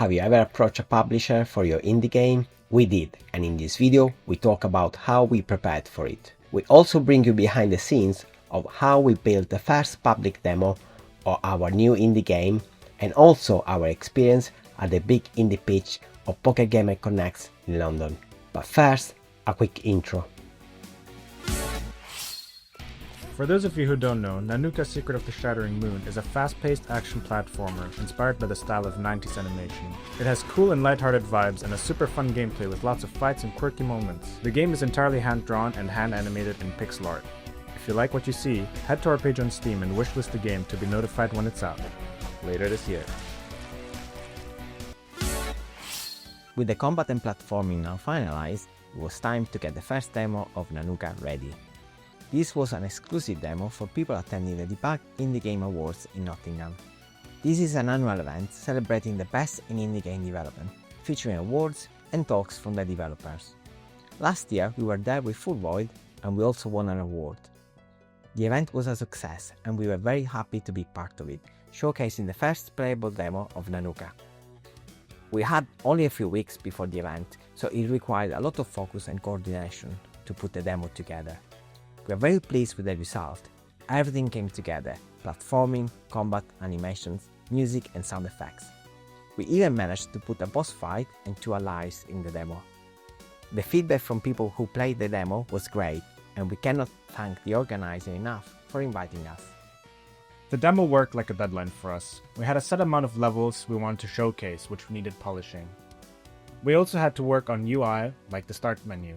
Have you ever approached a publisher for your indie game? We did, and in this video we talk about how we prepared for it. We also bring you behind the scenes of how we built the first public demo of our new indie game, and also our experience at the big indie pitch of Poker Gamer Connects in London. But first, a quick intro. For those of you who don't know, Nanuka Secret of the Shattering Moon is a fast-paced action platformer inspired by the style of 90s animation. It has cool and lighthearted vibes and a super fun gameplay with lots of fights and quirky moments. The game is entirely hand-drawn and hand-animated in pixel art. If you like what you see, head to our page on Steam and wishlist the game to be notified when it's out. Later this year. With the combat and platforming now finalized, it was time to get the first demo of Nanuka ready. This was an exclusive demo for people attending the Debug Indie Game Awards in Nottingham. This is an annual event celebrating the best in indie game development, featuring awards and talks from the developers. Last year we were there with Full Void and we also won an award. The event was a success and we were very happy to be part of it, showcasing the first playable demo of Nanuka. We had only a few weeks before the event, so it required a lot of focus and coordination to put the demo together. We are very pleased with the result. Everything came together: platforming, combat, animations, music and sound effects. We even managed to put a boss fight and 2 allies in the demo. The feedback from people who played the demo was great, and we cannot thank the organizer enough for inviting us. The demo worked like a deadline for us. We had a set amount of levels we wanted to showcase, which needed polishing. We also had to work on UI, like the start menu.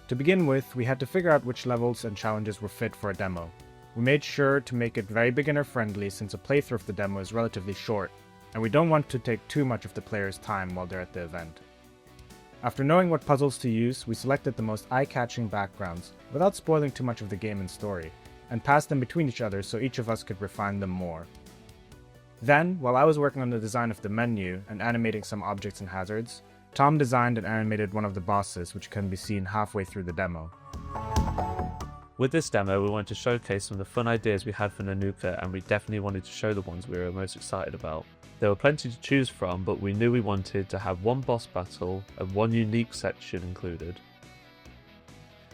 To begin with, we had to figure out which levels and challenges were fit for a demo. We made sure to make it very beginner friendly since a playthrough of the demo is relatively short, and we don't want to take too much of the player's time while they're at the event. After knowing what puzzles to use, we selected the most eye-catching backgrounds, without spoiling too much of the game and story, and passed them between each other so each of us could refine them more. Then, while I was working on the design of the menu and animating some objects and hazards, Tom designed and animated one of the bosses, which can be seen halfway through the demo. With this demo, we wanted to showcase some of the fun ideas we had for Nanuka, and we definitely wanted to show the ones we were most excited about. There were plenty to choose from, but we knew we wanted to have one boss battle and one unique section included.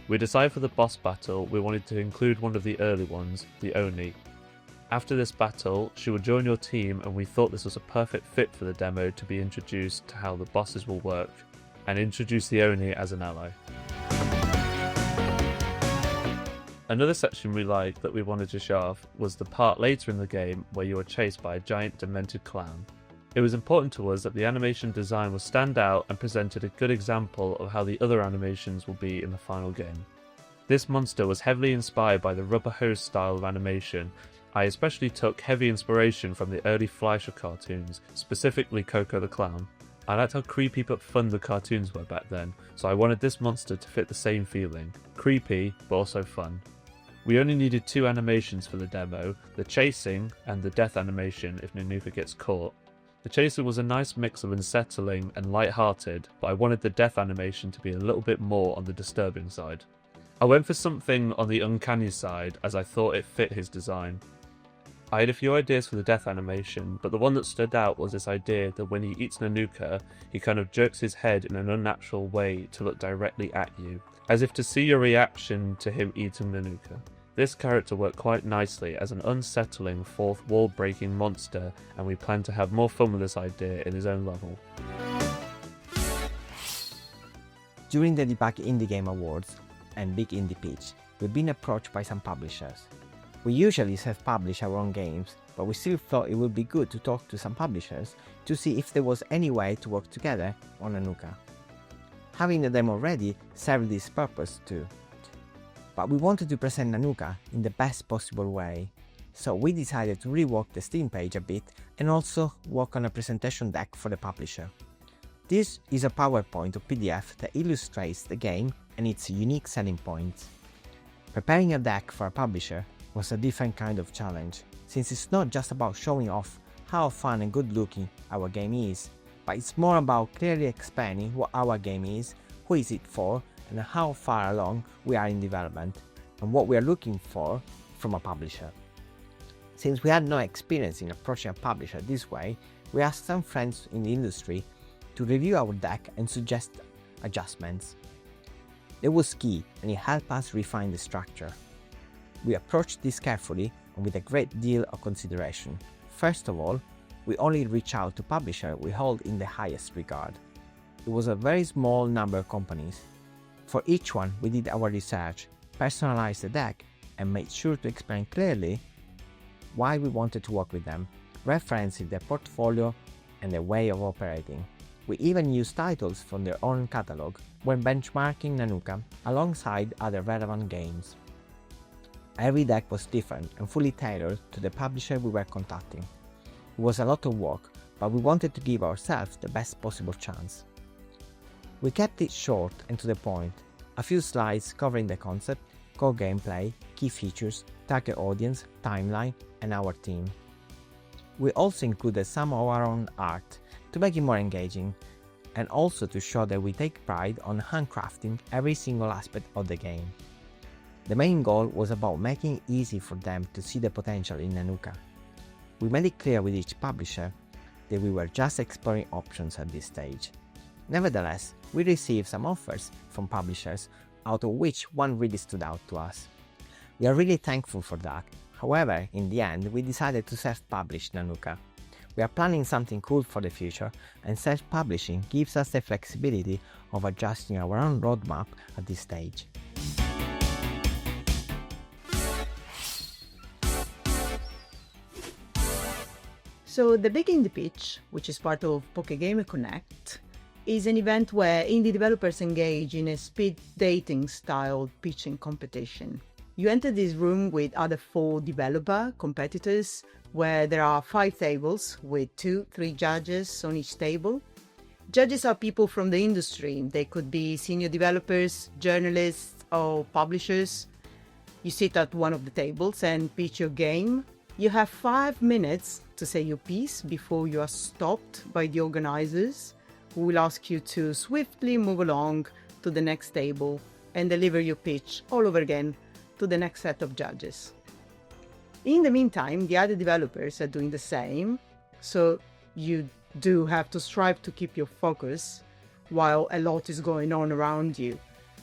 We decided for the boss battle, we wanted to include one of the early ones, the Oni. After this battle, she will join your team, and we thought this was a perfect fit for the demo to be introduced to how the bosses will work, and introduce the Oni as an ally. Another section we liked that we wanted to show off was the part later in the game where you are chased by a giant demented clown. It was important to us that the animation design will stand out and presented a good example of how the other animations will be in the final game. This monster was heavily inspired by the rubber hose style of animation. I especially took heavy inspiration from the early Fleischer cartoons, specifically Coco the Clown. I liked how creepy but fun the cartoons were back then, so I wanted this monster to fit the same feeling. Creepy, but also fun. We only needed 2 animations for the demo, the chasing and the death animation if Nanuka gets caught. The chasing was a nice mix of unsettling and light-hearted, but I wanted the death animation to be a little bit more on the disturbing side. I went for something on the uncanny side as I thought it fit his design. I had a few ideas for the death animation, but the one that stood out was this idea that when he eats Nanuka, he kind of jerks his head in an unnatural way to look directly at you, as if to see your reaction to him eating Nanuka. This character worked quite nicely as an unsettling fourth wall breaking monster, and we plan to have more fun with this idea in his own level. During the Debug Indie Game Awards and Big Indie Pitch, we've been approached by some publishers. We usually self-publish our own games, but we still thought it would be good to talk to some publishers to see if there was any way to work together on Nanuka. Having the demo ready served this purpose too. But we wanted to present Nanuka in the best possible way, so we decided to rework the Steam page a bit and also work on a presentation deck for the publisher. This is a PowerPoint or PDF that illustrates the game and its unique selling points. Preparing a deck for a publisher was a different kind of challenge, since it's not just about showing off how fun and good looking our game is, but it's more about clearly explaining what our game is, who is it for, and how far along we are in development, and what we are looking for from a publisher. Since we had no experience in approaching a publisher this way, We asked some friends in the industry to review our deck and suggest adjustments. It was key and it helped us refine the structure. We approached this carefully and with a great deal of consideration. First of all, we only reach out to publishers we hold in the highest regard. It was a very small number of companies. For each one, we did our research, personalized the deck, and made sure to explain clearly why we wanted to work with them, referencing their portfolio and their way of operating. We even used titles from their own catalog when benchmarking Nanuka alongside other relevant games. Every deck was different and fully tailored to the publisher we were contacting. It was a lot of work, but we wanted to give ourselves the best possible chance. We kept it short and to the point, a few slides covering the concept, core gameplay, key features, target audience, timeline, and our team. We also included some of our own art to make it more engaging, and also to show that we take pride on handcrafting every single aspect of the game. The main goal was about making it easy for them to see the potential in Nanuka. We made it clear with each publisher that we were just exploring options at this stage. Nevertheless, we received some offers from publishers, out of which one really stood out to us. We are really thankful for that. However, in the end, we decided to self-publish Nanuka. We are planning something cool for the future, and self-publishing gives us the flexibility of adjusting our own roadmap at this stage. So the Big Indie Pitch, which is part of PokeGamer Connect, is an event where indie developers engage in a speed dating style pitching competition. You enter this room with other 4 developer competitors where there are 5 tables with 2-3 judges on each table. Judges are people from the industry. They could be senior developers, journalists, or publishers. You sit at one of the tables and pitch your game. You have 5 minutes to say your piece before you are stopped by the organizers, who will ask you to swiftly move along to the next table and deliver your pitch all over again to the next set of judges. In the meantime, the other developers are doing the same, so you do have to strive to keep your focus while a lot is going on around you.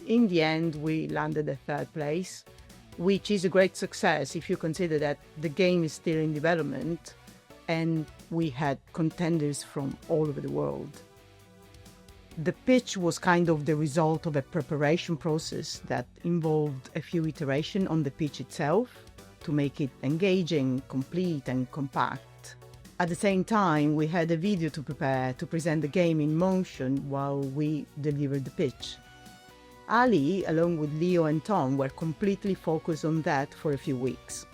In the end, we landed at 3rd place, which is a great success if you consider that the game is still in development and we had contenders from all over the world. The pitch was kind of the result of a preparation process that involved a few iterations on the pitch itself to make it engaging, complete and compact. At the same time, we had a video to prepare to present the game in motion while we delivered the pitch. Ali, along with Leo and Tom, were completely focused on that for a few weeks.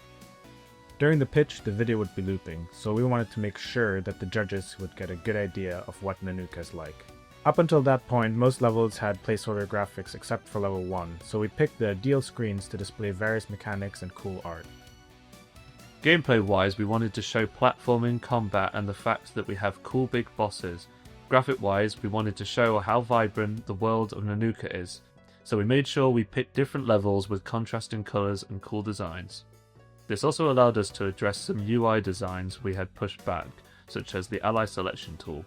During the pitch, the video would be looping, so we wanted to make sure that the judges would get a good idea of what Nanuka is like. Up until that point, most levels had placeholder graphics except for level 1, so we picked the ideal screens to display various mechanics and cool art. Gameplay-wise, we wanted to show platforming, combat, and the fact that we have cool big bosses. Graphic-wise, we wanted to show how vibrant the world of Nanuka is, so we made sure we picked different levels with contrasting colours and cool designs. This also allowed us to address some UI designs we had pushed back, such as the ally selection tool.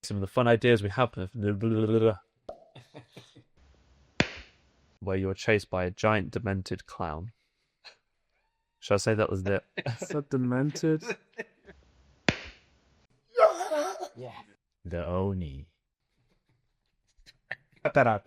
Some of the fun ideas we have where you're chased by a giant demented clown. Should I say that was it? Is that demented? Yeah. The Oni. Cut that out.